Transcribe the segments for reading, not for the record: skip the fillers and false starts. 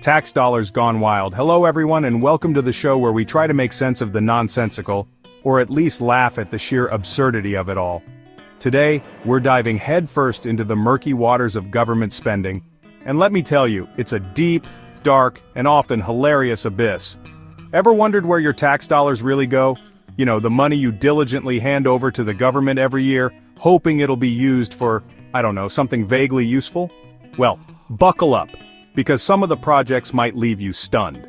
Tax dollars gone wild. Hello everyone and welcome to the show where we try to make sense of the nonsensical, or at least laugh at the sheer absurdity of it all. Today, we're diving headfirst into the murky waters of government spending, and let me tell you, it's a deep, dark, and often hilarious abyss. Ever wondered where your tax dollars really go? You know, the money you diligently hand over to the government every year, hoping it'll be used for, I don't know, something vaguely useful? Well, buckle up, because some of the projects might leave you stunned.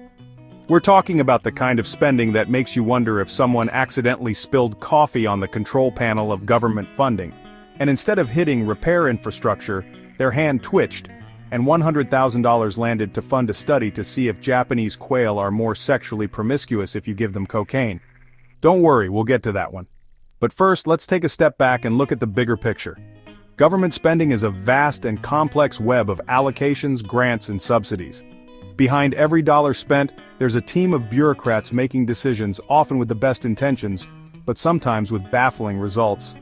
We're talking about the kind of spending that makes you wonder if someone accidentally spilled coffee on the control panel of government funding, and instead of hitting repair infrastructure, their hand twitched, and $100,000 landed to fund a study to see if Japanese quail are more sexually promiscuous if you give them cocaine. Don't worry, we'll get to that one. But first, let's take a step back and look at the bigger picture. Government spending is a vast and complex web of allocations, grants, and subsidies. Behind every dollar spent, there's a team of bureaucrats making decisions, often with the best intentions, but sometimes with baffling results.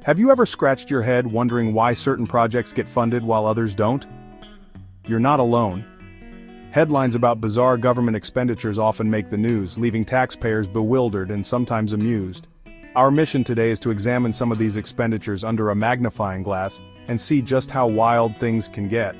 Have you ever scratched your head wondering why certain projects get funded while others don't? You're not alone. Headlines about bizarre government expenditures often make the news, leaving taxpayers bewildered and sometimes amused. Our mission today is to examine some of these expenditures under a magnifying glass and see just how wild things can get.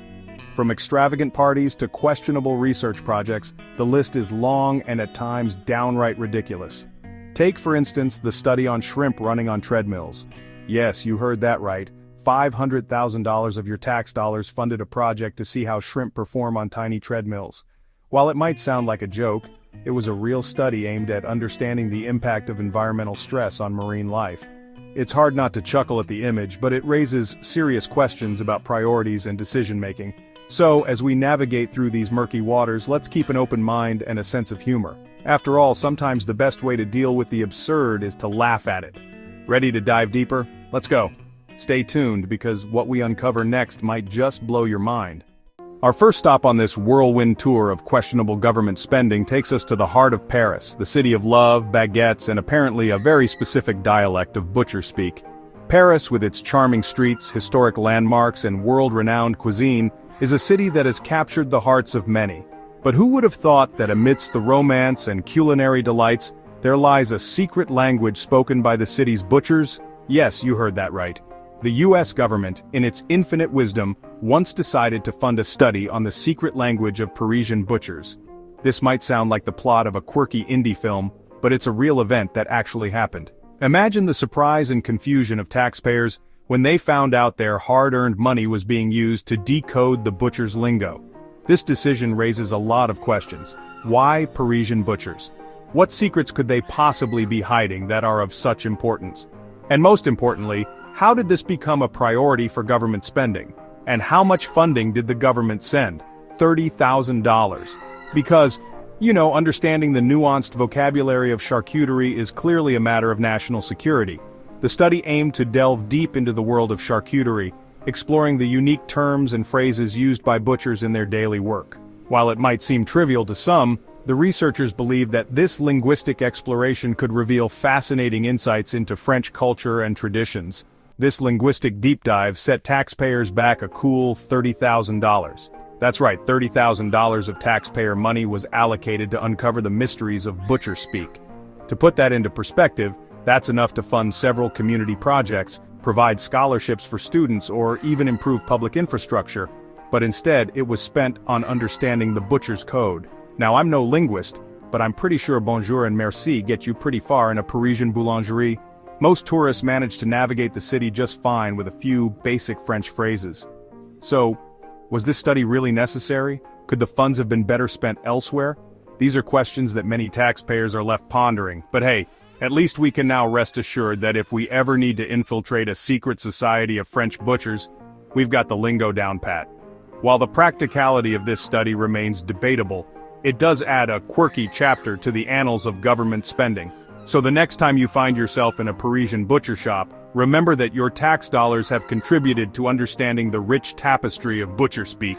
From extravagant parties to questionable research projects, the list is long and at times downright ridiculous. Take, for instance, the study on shrimp running on treadmills. Yes, you heard that right. $500,000 of your tax dollars funded a project to see how shrimp perform on tiny treadmills. While it might sound like a joke, it was a real study aimed at understanding the impact of environmental stress on marine life. It's hard not to chuckle at the image, but it raises serious questions about priorities and decision-making. So, as we navigate through these murky waters, let's keep an open mind and a sense of humor. After all, sometimes the best way to deal with the absurd is to laugh at it. Ready to dive deeper? Let's go. Stay tuned because what we uncover next might just blow your mind. Our first stop on this whirlwind tour of questionable government spending takes us to the heart of Paris, the city of love, baguettes, and apparently a very specific dialect of butcher speak. Paris, with its charming streets, historic landmarks, and world-renowned cuisine, is a city that has captured the hearts of many. But who would have thought that amidst the romance and culinary delights, there lies a secret language spoken by the city's butchers? Yes, you heard that right. The US government, in its infinite wisdom, once decided to fund a study on the secret language of Parisian butchers. This might sound like the plot of a quirky indie film, but it's a real event that actually happened. Imagine the surprise and confusion of taxpayers when they found out their hard-earned money was being used to decode the butcher's lingo. This decision raises a lot of questions. Why Parisian butchers? What secrets could they possibly be hiding that are of such importance? And most importantly, how did this become a priority for government spending? And how much funding did the government send? $30,000. Because, understanding the nuanced vocabulary of charcuterie is clearly a matter of national security. The study aimed to delve deep into the world of charcuterie, exploring the unique terms and phrases used by butchers in their daily work. While it might seem trivial to some, the researchers believe that this linguistic exploration could reveal fascinating insights into French culture and traditions. This linguistic deep dive set taxpayers back a cool $30,000. That's right, $30,000 of taxpayer money was allocated to uncover the mysteries of butcher speak. To put that into perspective, that's enough to fund several community projects, provide scholarships for students, or even improve public infrastructure. But instead, it was spent on understanding the butcher's code. Now, I'm no linguist, but I'm pretty sure bonjour and merci get you pretty far in a Parisian boulangerie. Most tourists manage to navigate the city just fine with a few basic French phrases. So, was this study really necessary? Could the funds have been better spent elsewhere? These are questions that many taxpayers are left pondering, but hey, at least we can now rest assured that if we ever need to infiltrate a secret society of French butchers, we've got the lingo down pat. While the practicality of this study remains debatable, it does add a quirky chapter to the annals of government spending. So the next time you find yourself in a Parisian butcher shop, remember that your tax dollars have contributed to understanding the rich tapestry of butcher speak.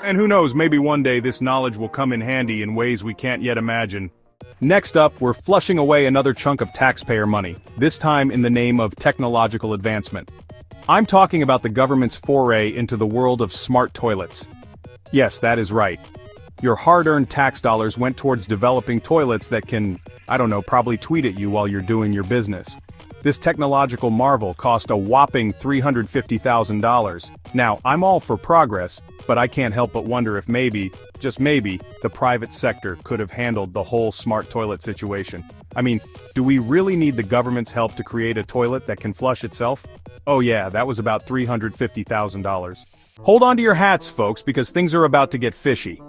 And who knows, maybe one day this knowledge will come in handy in ways we can't yet imagine. Next up, we're flushing away another chunk of taxpayer money, this time in the name of technological advancement. I'm talking about the government's foray into the world of smart toilets. Yes, that is right. Your hard-earned tax dollars went towards developing toilets that can, I don't know, probably tweet at you while you're doing your business. This technological marvel cost a whopping $350,000. Now, I'm all for progress, but I can't help but wonder if maybe, just maybe, the private sector could have handled the whole smart toilet situation. I mean, do we really need the government's help to create a toilet that can flush itself? Oh yeah, that was about $350,000. Hold on to your hats, folks, because things are about to get fishy.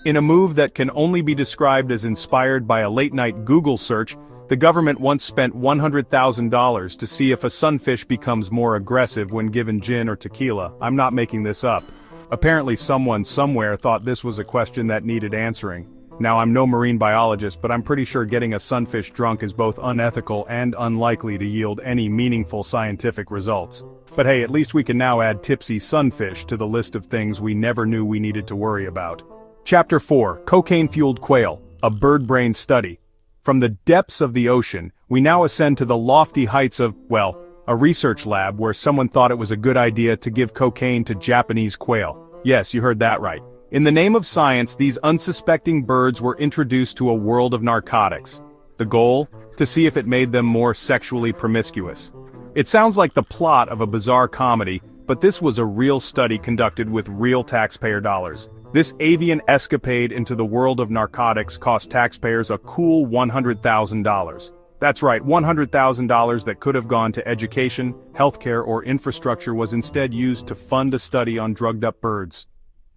In a move that can only be described as inspired by a late-night Google search, the government once spent $100,000 to see if a sunfish becomes more aggressive when given gin or tequila. I'm not making this up. Apparently someone somewhere thought this was a question that needed answering. Now I'm no marine biologist, but I'm pretty sure getting a sunfish drunk is both unethical and unlikely to yield any meaningful scientific results. But hey, at least we can now add tipsy sunfish to the list of things we never knew we needed to worry about. Chapter 4: Cocaine-Fueled Quail, a Bird Brain Study. From the depths of the ocean, we now ascend to the lofty heights of, well, a research lab where someone thought it was a good idea to give cocaine to Japanese quail. Yes, you heard that right. In the name of science, these unsuspecting birds were introduced to a world of narcotics. The goal? To see if it made them more sexually promiscuous. It sounds like the plot of a bizarre comedy, but this was a real study conducted with real taxpayer dollars. This avian escapade into the world of narcotics cost taxpayers a cool $100,000. That's right, $100,000 that could have gone to education, healthcare, or infrastructure was instead used to fund a study on drugged-up birds.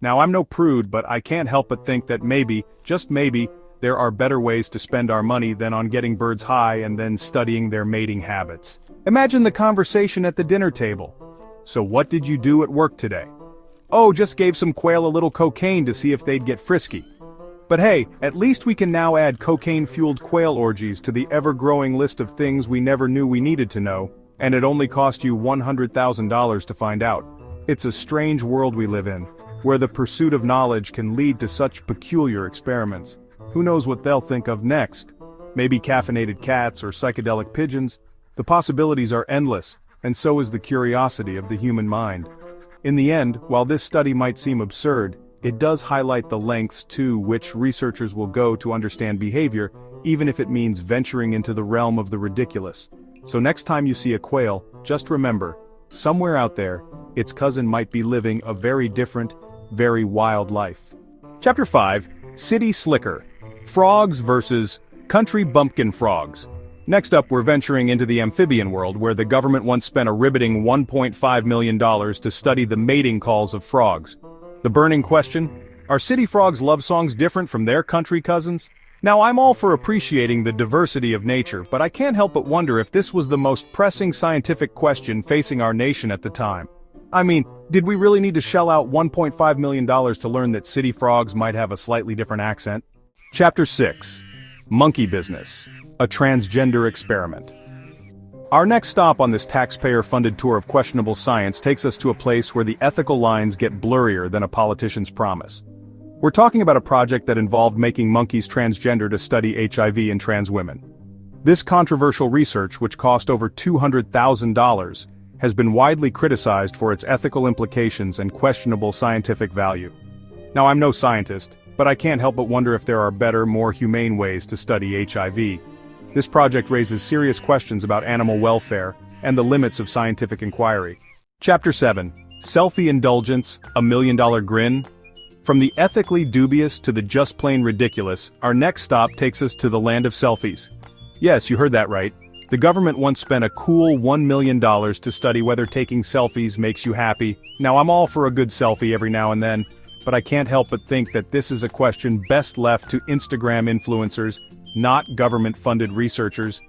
Now I'm no prude, but I can't help but think that maybe, just maybe, there are better ways to spend our money than on getting birds high and then studying their mating habits. Imagine the conversation at the dinner table. So what did you do at work today? Oh, just gave some quail a little cocaine to see if they'd get frisky. But hey, at least we can now add cocaine-fueled quail orgies to the ever-growing list of things we never knew we needed to know, and it only cost you $100,000 to find out. It's a strange world we live in, where the pursuit of knowledge can lead to such peculiar experiments. Who knows what they'll think of next? Maybe caffeinated cats or psychedelic pigeons? The possibilities are endless, and so is the curiosity of the human mind. In the end, while this study might seem absurd, it does highlight the lengths to which researchers will go to understand behavior, even if it means venturing into the realm of the ridiculous. So next time you see a quail, just remember, somewhere out there, its cousin might be living a very different, very wild life. Chapter 5: City Slicker. Frogs versus country bumpkin frogs. Next up, we're venturing into the amphibian world, where the government once spent a riveting $1.5 million to study the mating calls of frogs. The burning question: are city frogs' love songs different from their country cousins? Now I'm all for appreciating the diversity of nature, but I can't help but wonder if this was the most pressing scientific question facing our nation at the time. I mean, did we really need to shell out $1.5 million to learn that city frogs might have a slightly different accent? Chapter 6: Monkey Business. A transgender experiment. Our next stop on this taxpayer-funded tour of questionable science takes us to a place where the ethical lines get blurrier than a politician's promise. We're talking about a project that involved making monkeys transgender to study HIV in trans women. This controversial research, which cost over $200,000, has been widely criticized for its ethical implications and questionable scientific value. Now I'm no scientist, but I can't help but wonder if there are better, more humane ways to study HIV. This project raises serious questions about animal welfare and the limits of scientific inquiry. Chapter 7: Selfie Indulgence, a $1 million grin. From the ethically dubious to the just plain ridiculous, our next stop takes us to the land of selfies. Yes, you heard that right. The government once spent a cool $1 million to study whether taking selfies makes you happy. Now I'm all for a good selfie every now and then, but I can't help but think that this is a question best left to Instagram influencers, not government-funded researchers.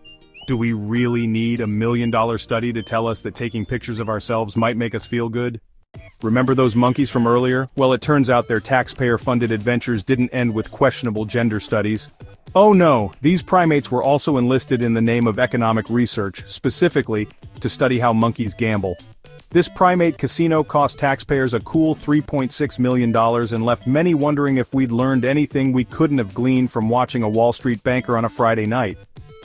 Do we really need a $1 million study to tell us that taking pictures of ourselves might make us feel good? Remember those monkeys from earlier? Well, it turns out their taxpayer-funded adventures didn't end with questionable gender studies. Oh no, these primates were also enlisted in the name of economic research, specifically to study how monkeys gamble. This primate casino cost taxpayers a cool $3.6 million and left many wondering if we'd learned anything we couldn't have gleaned from watching a Wall Street banker on a Friday night.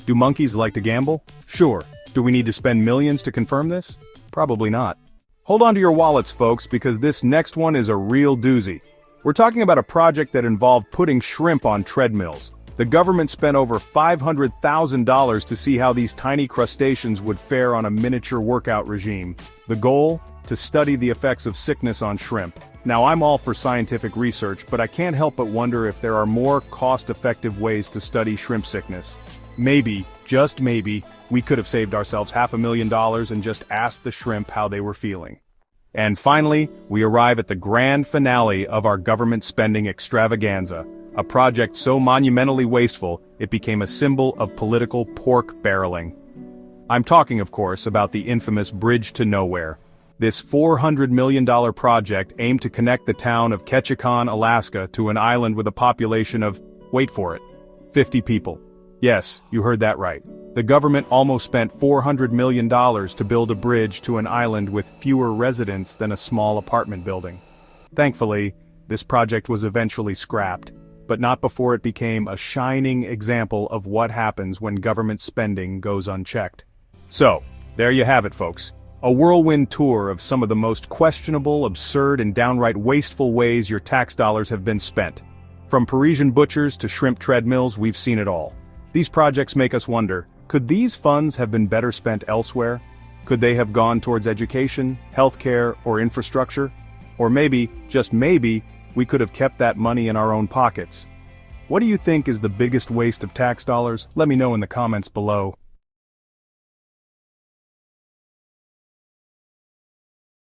Do monkeys like to gamble? Sure. Do we need to spend millions to confirm this? Probably not. Hold on to your wallets, folks, because this next one is a real doozy. We're talking about a project that involved putting shrimp on treadmills. The government spent over $500,000 to see how these tiny crustaceans would fare on a miniature workout regime. The goal? To study the effects of sickness on shrimp. Now, I'm all for scientific research, but I can't help but wonder if there are more cost-effective ways to study shrimp sickness. Maybe, just maybe, we could have saved ourselves $500,000 and just asked the shrimp how they were feeling. And finally, we arrive at the grand finale of our government spending extravaganza, a project so monumentally wasteful, it became a symbol of political pork barreling. I'm talking, of course, about the infamous Bridge to Nowhere. This $400 million project aimed to connect the town of Ketchikan, Alaska to an island with a population of, wait for it, 50 people. Yes, you heard that right. The government almost spent $400 million to build a bridge to an island with fewer residents than a small apartment building. Thankfully, this project was eventually scrapped, but not before it became a shining example of what happens when government spending goes unchecked. So, there you have it, folks. A whirlwind tour of some of the most questionable, absurd, and downright wasteful ways your tax dollars have been spent. From Parisian butchers to shrimp treadmills, we've seen it all. These projects make us wonder, could these funds have been better spent elsewhere? Could they have gone towards education, healthcare, or infrastructure? Or maybe, just maybe, we could have kept that money in our own pockets. What do you think is the biggest waste of tax dollars? Let me know in the comments below.